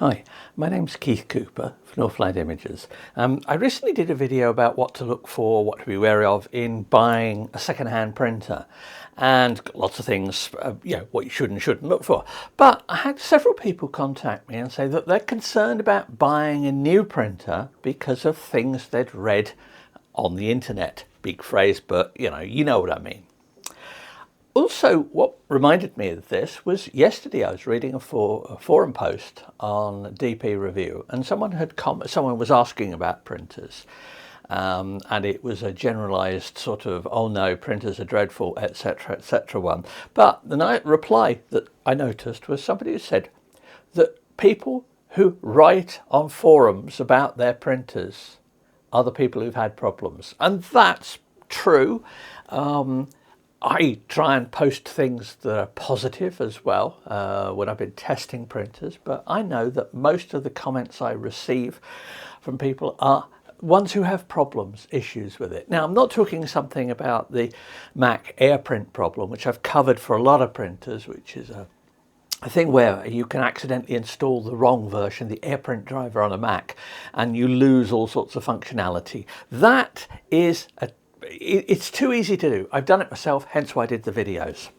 Hi, my name's Keith Cooper from Northland Images. I recently did a video about what to look for, what to be wary of in buying a second-hand printer, and lots of things, what you should and shouldn't look for. But I had several people contact me and say that they're concerned about buying a new printer because of things they'd read on the internet. Big phrase, but you know what I mean. Also, what reminded me of this was yesterday I was reading a forum post on DP Review, and someone was asking about printers, and it was a generalised sort of "oh no, printers are dreadful," etc., one. But the reply that I noticed was somebody who said that people who write on forums about their printers are the people who've had problems, and that's true. I try and post things that are positive as well when I've been testing printers, but I know that most of the comments I receive from people are ones who have problems, issues with it. Now, I'm not talking something about the Mac AirPrint problem, which I've covered for a lot of printers, which is a thing where you can accidentally install the wrong version, the AirPrint driver on a Mac, and you lose all sorts of functionality. That is it's too easy to do. I've done it myself, hence why I did the videos.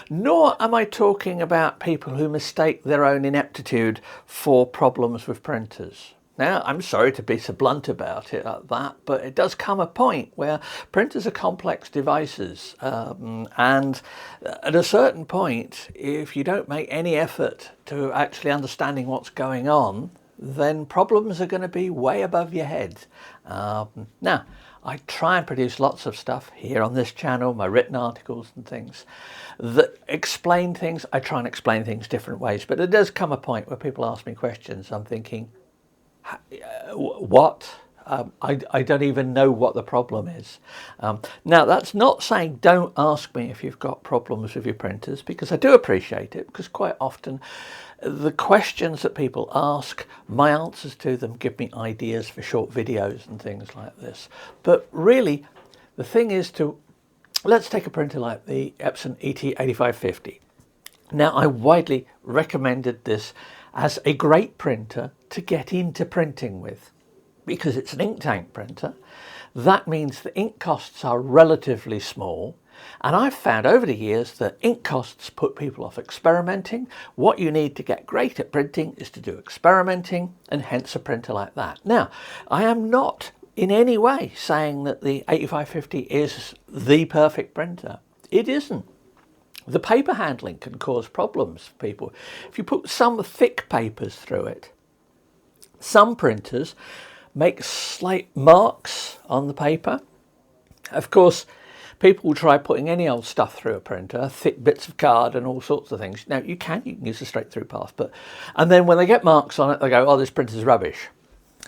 Nor am I talking about people who mistake their own ineptitude for problems with printers. Now, I'm sorry to be so blunt about it like that, but it does come a point where printers are complex devices. And at a certain point, if you don't make any effort to actually understanding what's going on, then problems are going to be way above your head. Now, I try and produce lots of stuff here on this channel, my written articles and things that explain things. I try and explain things different ways, but there does come a point where people ask me questions. I'm thinking, what? I don't even know what the problem is. Now, that's not saying don't ask me if you've got problems with your printers, because I do appreciate it, because quite often the questions that people ask, my answers to them give me ideas for short videos and things like this. But really, the thing is let's take a printer like the Epson ET-8550. Now, I widely recommended this as a great printer to get into printing with, because it's an ink tank printer. That means the ink costs are relatively small. And I've found over the years that ink costs put people off experimenting. What you need to get great at printing is to do experimenting, and hence a printer like that. Now, I am not in any way saying that the 8550 is the perfect printer. It isn't. The paper handling can cause problems for people. If you put some thick papers through it, some printers make slight marks on the paper. Of course, people will try putting any old stuff through a printer, thick bits of card and all sorts of things. Now, you can use a straight through path, and then when they get marks on it, they go, oh, this printer's rubbish.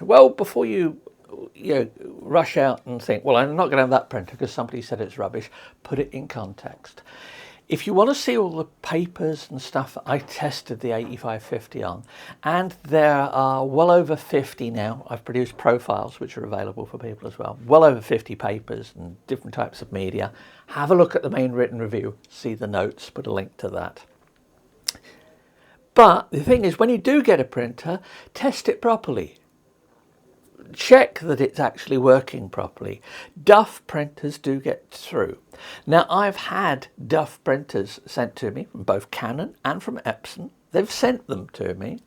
Well, before you rush out and think, well, I'm not going to have that printer because somebody said it's rubbish, put it in context. If you want to see all the papers and stuff I tested the 8550 on, and there are well over 50 now, I've produced profiles which are available for people as well, well over 50 papers and different types of media. Have a look at the main written review, see the notes, put a link to that. But the thing is, when you do get a printer, test it properly. Check that it's actually working properly. Duff printers do get through. Now, I've had Duff printers sent to me from both Canon and from Epson. They've sent them to me,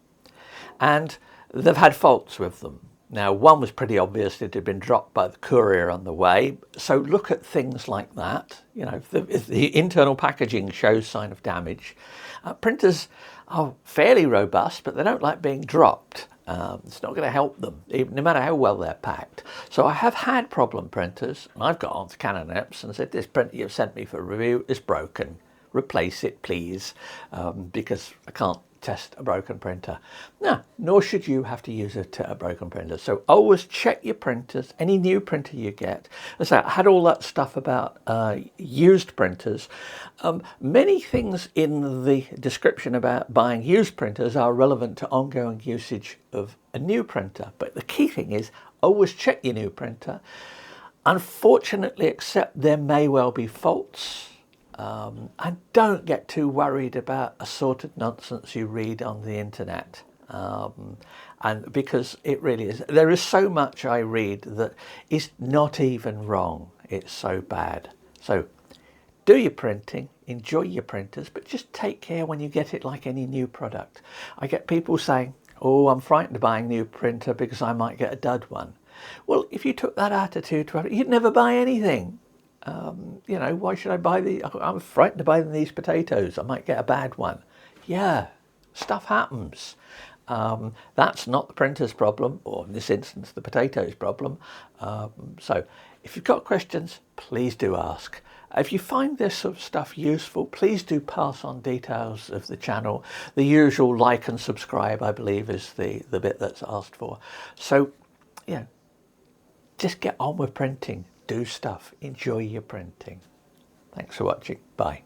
and they've had faults with them. Now, one was pretty obvious. It had been dropped by the courier on the way. So look at things like that. If the internal packaging shows sign of damage. Printers are fairly robust, but they don't like being dropped. It's not going to help them, no matter how well they're packed. So I have had problem printers, and I've got on to Canon and Epson and said, this printer you've sent me for review is broken. Replace it, please, because I can't test a broken printer. No, nor should you have to use a broken printer. So always check your printers, any new printer you get. As I had all that stuff about used printers. Many things in the description about buying used printers are relevant to ongoing usage of a new printer. But the key thing is always check your new printer. Unfortunately, accept there may well be faults. And don't get too worried about assorted nonsense you read on the internet. And because it really is, there is so much I read that is not even wrong. It's so bad. So do your printing, enjoy your printers, but just take care when you get it like any new product. I get people saying, oh, I'm frightened of buying a new printer because I might get a dud one. Well, if you took that attitude to it, you'd never buy anything. You know, why should I buy I'm frightened of buying these potatoes. I might get a bad one. Yeah, stuff happens. That's not the printer's problem, or in this instance, the potatoes problem. So if you've got questions, please do ask. If you find this sort of stuff useful, please do pass on details of the channel. The usual like and subscribe, I believe, is the bit that's asked for. So, yeah, just get on with printing. Do stuff. Enjoy your printing. Thanks for watching. Bye.